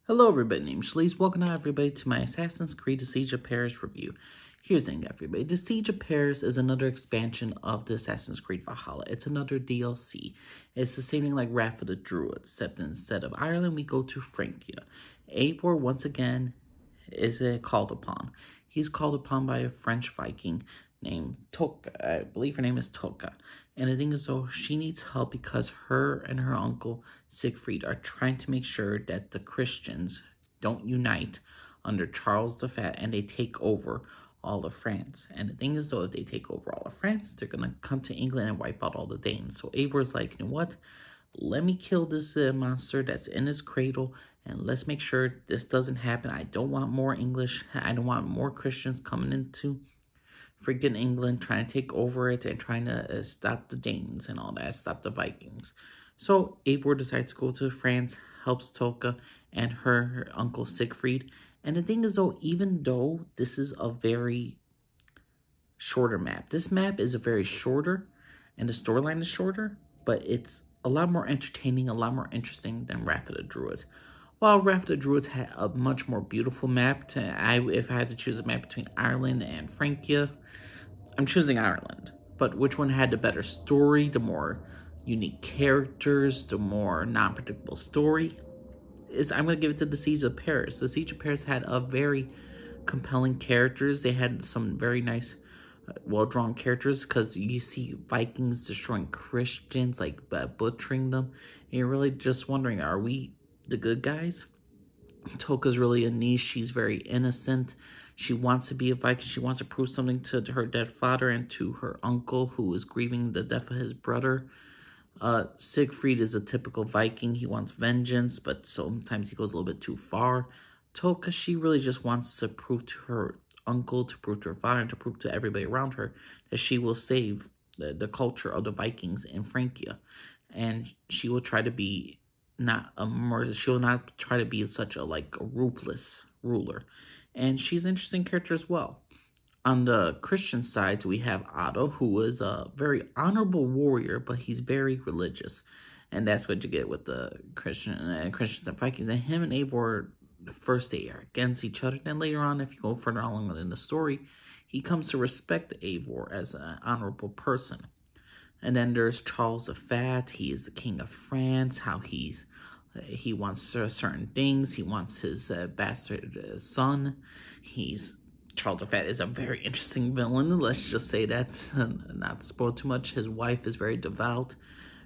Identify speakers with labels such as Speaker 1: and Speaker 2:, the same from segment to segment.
Speaker 1: Hello everybody, name's Shalees. Welcome everybody to my Assassin's Creed The Siege of Paris review. Here's the thing everybody, The Siege of Paris is another expansion of the Assassin's Creed Valhalla. It's another DLC. It's the same thing like Wrath of the Druids, except instead of Ireland we go to Francia. Eivor once again is called upon. He's called upon by a French Viking named Toka. I believe her name is Toka. And the thing is, though, she needs help because her and her uncle Siegfried are trying to make sure that the Christians don't unite under Charles the Fat and they take over all of France. And the thing is, though, if they take over all of France, they're going to come to England and wipe out all the Danes. So Eivor's like, you know what? Let me kill this monster that's in his cradle, and let's make sure this doesn't happen. I don't want more English. I don't want more Christians coming into freaking England, trying to take over it and trying to stop the Danes and all that, stop the Vikings. So Eivor decides to go to France, helps Toka and her uncle Siegfried. And the thing is, though, even though this is a very shorter map, this map is a very shorter, and the storyline is shorter, but it's a lot more entertaining, a lot more interesting than Wrath of the Druids. While Wrath of the Druids had a much more beautiful map, if I had to choose a map between Ireland and Francia, I'm choosing Ireland. But which one had the better story, the more unique characters, the more non-predictable story? I'm going to give it to The Siege of Paris. The Siege of Paris had a very compelling characters. They had some very nice, well-drawn characters because you see Vikings destroying Christians, like butchering them. And you're really just wondering, are we the good guys? Toka's really a niche. She's very innocent. She wants to be a Viking. She wants to prove something to her dead father and to her uncle who is grieving the death of his brother. Siegfried is a typical Viking. He wants vengeance, but sometimes he goes a little bit too far. Toka, she really just wants to prove to her uncle, to prove to her father, and to prove to everybody around her that she will save the culture of the Vikings in Francia. And she will try to be not a murder. She will not try to be such a ruthless ruler. And she's an interesting character as well. On the Christian side, we have Otto, who is a very honorable warrior, but he's very religious. And that's what you get with the Christians and Vikings. And him and Eivor, first they are against each other. Then later on, if you go further along in the story, he comes to respect Eivor as an honorable person. And then there's Charles the Fat. He is the king of France. How he wants certain things. He wants his bastard son. Charles the Fat is a very interesting villain. Let's just say that, not to spoil too much. His wife is very devout,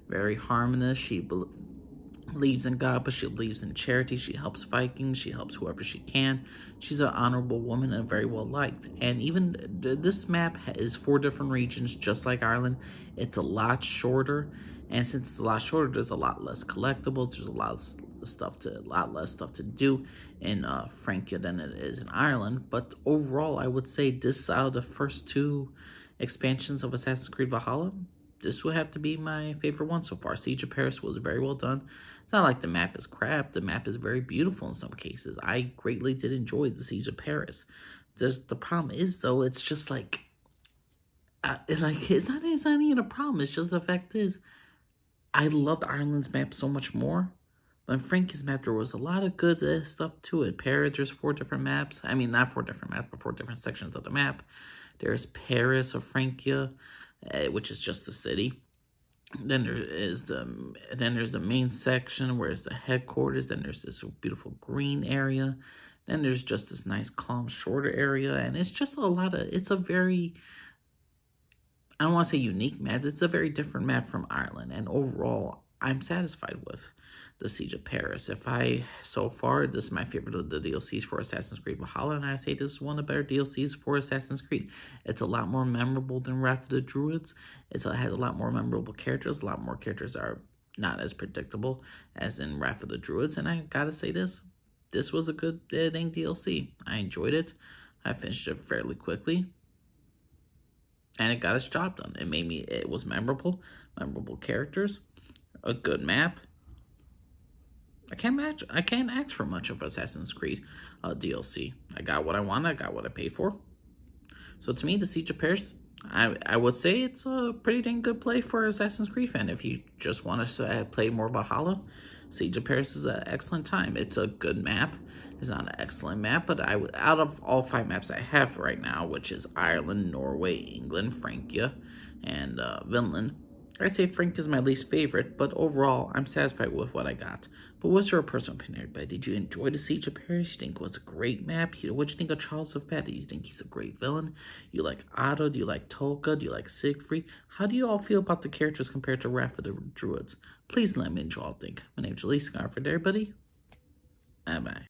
Speaker 1: very harmonious. She believes in God, but she believes in charity. She helps Vikings. She helps whoever she can. She's an honorable woman and very well liked. And even this map is 4 different regions, just like Ireland. It's a lot shorter, and since it's a lot shorter, there's a lot less collectibles. There's a lot less stuff to do in Francia than it is in Ireland. But overall, I would say this out of the first 2 expansions of Assassin's Creed Valhalla, this would have to be my favorite one so far. Siege of Paris was very well done. It's not like the map is crap. The map is very beautiful in some cases. I greatly did enjoy the Siege of Paris. The problem is, though, it's just it's not even a problem. It's just the fact is, I loved Ireland's map so much more. But in Frankie's map, there was a lot of good stuff to it. Paris, there's 4 different maps. I mean, not 4 different maps, but 4 different sections of the map. There's Paris of Francia, which is just the city. Then there's the main section where it's the headquarters. Then there's this beautiful green area. Then there's just this nice calm shorter area, and it's just it's a very, I don't want to say unique map. It's a very different map from Ireland, and overall, I'm satisfied with the Siege of Paris. So far, this is my favorite of the DLCs for Assassin's Creed Valhalla, and I say this is one of the better DLCs for Assassin's Creed. It's a lot more memorable than Wrath of the Druids. It has a lot more memorable characters. A lot more characters are not as predictable as in Wrath of the Druids, and I gotta say this was a good dang DLC. I enjoyed it. I finished it fairly quickly, and it got its job done. It was memorable characters, a good map. I can't ask for much of Assassin's Creed DLC. I got what I wanted. I got what I paid for. So to me, the Siege of Paris, I would say it's a pretty dang good play for Assassin's Creed fan. If you just want to play more Valhalla, Siege of Paris is an excellent time. It's a good map. It's not an excellent map, but out of all 5 maps I have right now, which is Ireland, Norway, England, Francia, and Finland, I'd say Frank is my least favorite, but overall, I'm satisfied with what I got. But what's your personal opinion, everybody? Did you enjoy the Siege of Paris? You think it was a great map? What do you think of Charles of Fat? Do you think he's a great villain? You like Otto? Do you like Tolka? Do you like Siegfried? How do you all feel about the characters compared to Wrath of the Druids? Please let me know what you all think. My name's Elise, for everybody. Bye-bye.